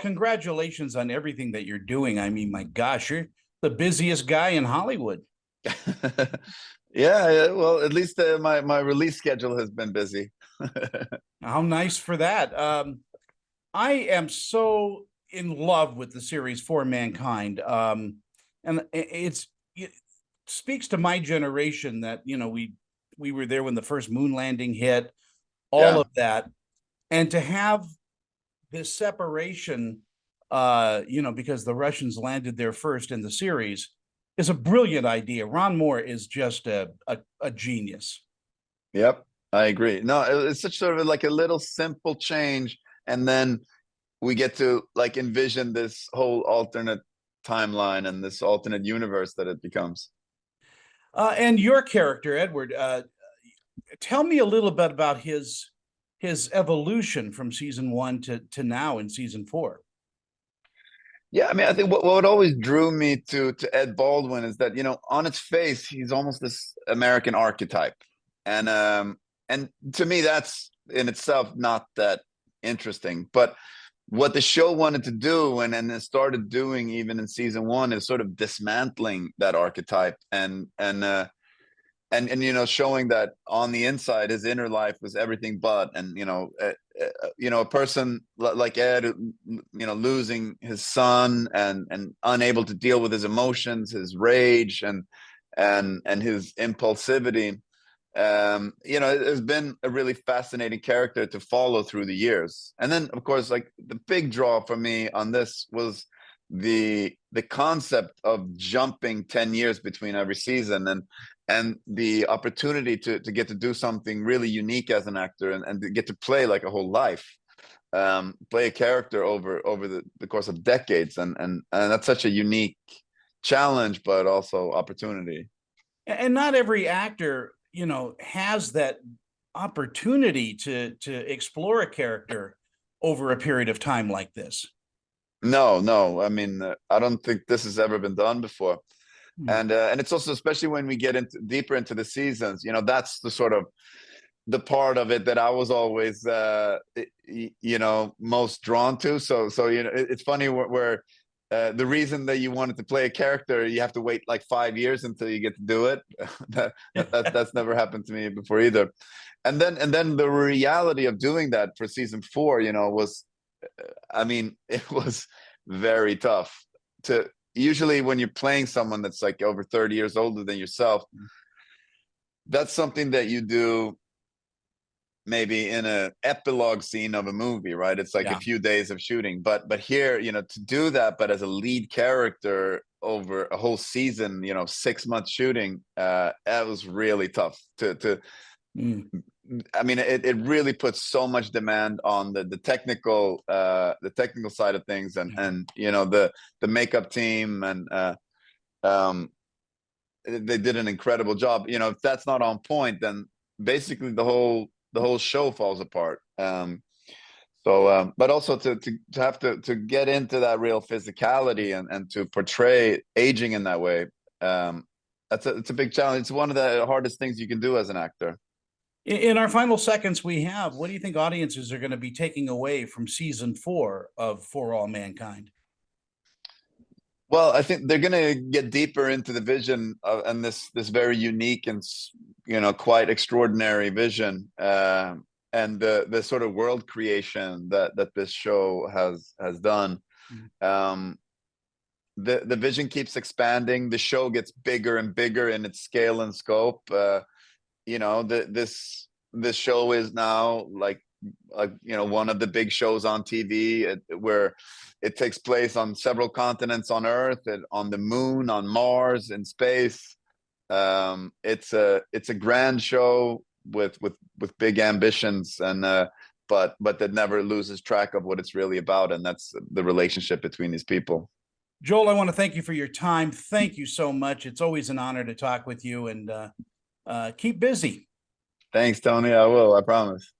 Congratulations on everything that you're doing. I mean, my gosh, you're the busiest guy in Hollywood. Yeah, well, at least my release schedule has been busy. How nice for that. I am so in love with the series For Mankind. And it speaks to my generation that, we were there when the first moon landing hit, all Yeah, of that. And to have this separation, because the Russians landed there first in the series, is a brilliant idea. Ron Moore is just a genius. yep, I agree. No, it's such sort of like a little simple change, and then we get to like envision this whole alternate timeline and this alternate universe that it becomes. And your character, Edward, tell me a little bit about his evolution from season one to now in season four. Yeah, I mean, I think what always drew me to Ed Baldwin is that, on its face, he's almost this American archetype. And to me, that's in itself not that interesting. But what the show wanted to do and it started doing even in season one is sort of dismantling that archetype and showing that on the inside his inner life was everything but. And a person like Ed, losing his son and unable to deal with his emotions, his rage and his impulsivity. It has been a really fascinating character to follow through the years. And then, of course, like the big draw for me on this was the concept of jumping 10 years between every season and the opportunity to get to do something really unique as an actor and to get to play like a whole life, play a character over the course of decades. And that's such a unique challenge, but also opportunity. And not every actor, has that opportunity to explore a character over a period of time like this. No, no. I mean, I don't think this has ever been done before. Hmm. And it's also, especially when we get into deeper into the seasons, that's the sort of the part of it that I was always most drawn to. So it's funny where the reason that you wanted to play a character, you have to wait like 5 years until you get to do it. That's never happened to me before either. And then the reality of doing that for season four, was, I mean, it was very tough to. Usually when you're playing someone that's like over 30 years older than yourself, that's something that you do maybe in a epilogue scene of a movie, right? It's like a Yeah. few days of shooting. But here, to do that, but as a lead character over a whole season, 6 months shooting, that was really tough to Mm. I mean, it really puts so much demand on the technical side of things and the makeup team and um they did an incredible job. If that's not on point, then basically the whole show falls apart. But also to have to get into that real physicality and to portray aging in that way, it's a big challenge. It's one of the hardest things you can do as an actor. In our final seconds we have, what do you think audiences are going to be taking away from season four of For All Mankind? Well, I think they're going to get deeper into the vision and this very unique and quite extraordinary vision, and the sort of world creation that this show has done. Mm. Um, the vision keeps expanding. The show gets bigger and bigger in its scale and scope. This show is now like one of the big shows on TV, where it takes place on several continents on Earth, and on the moon, on Mars, in space. It's a grand show with big ambitions, and but that never loses track of what it's really about, and that's the relationship between these people. Joel, I want to thank you for your time. Thank you so much. It's always an honor to talk with you, and keep busy. Thanks, Tony. I will. I promise.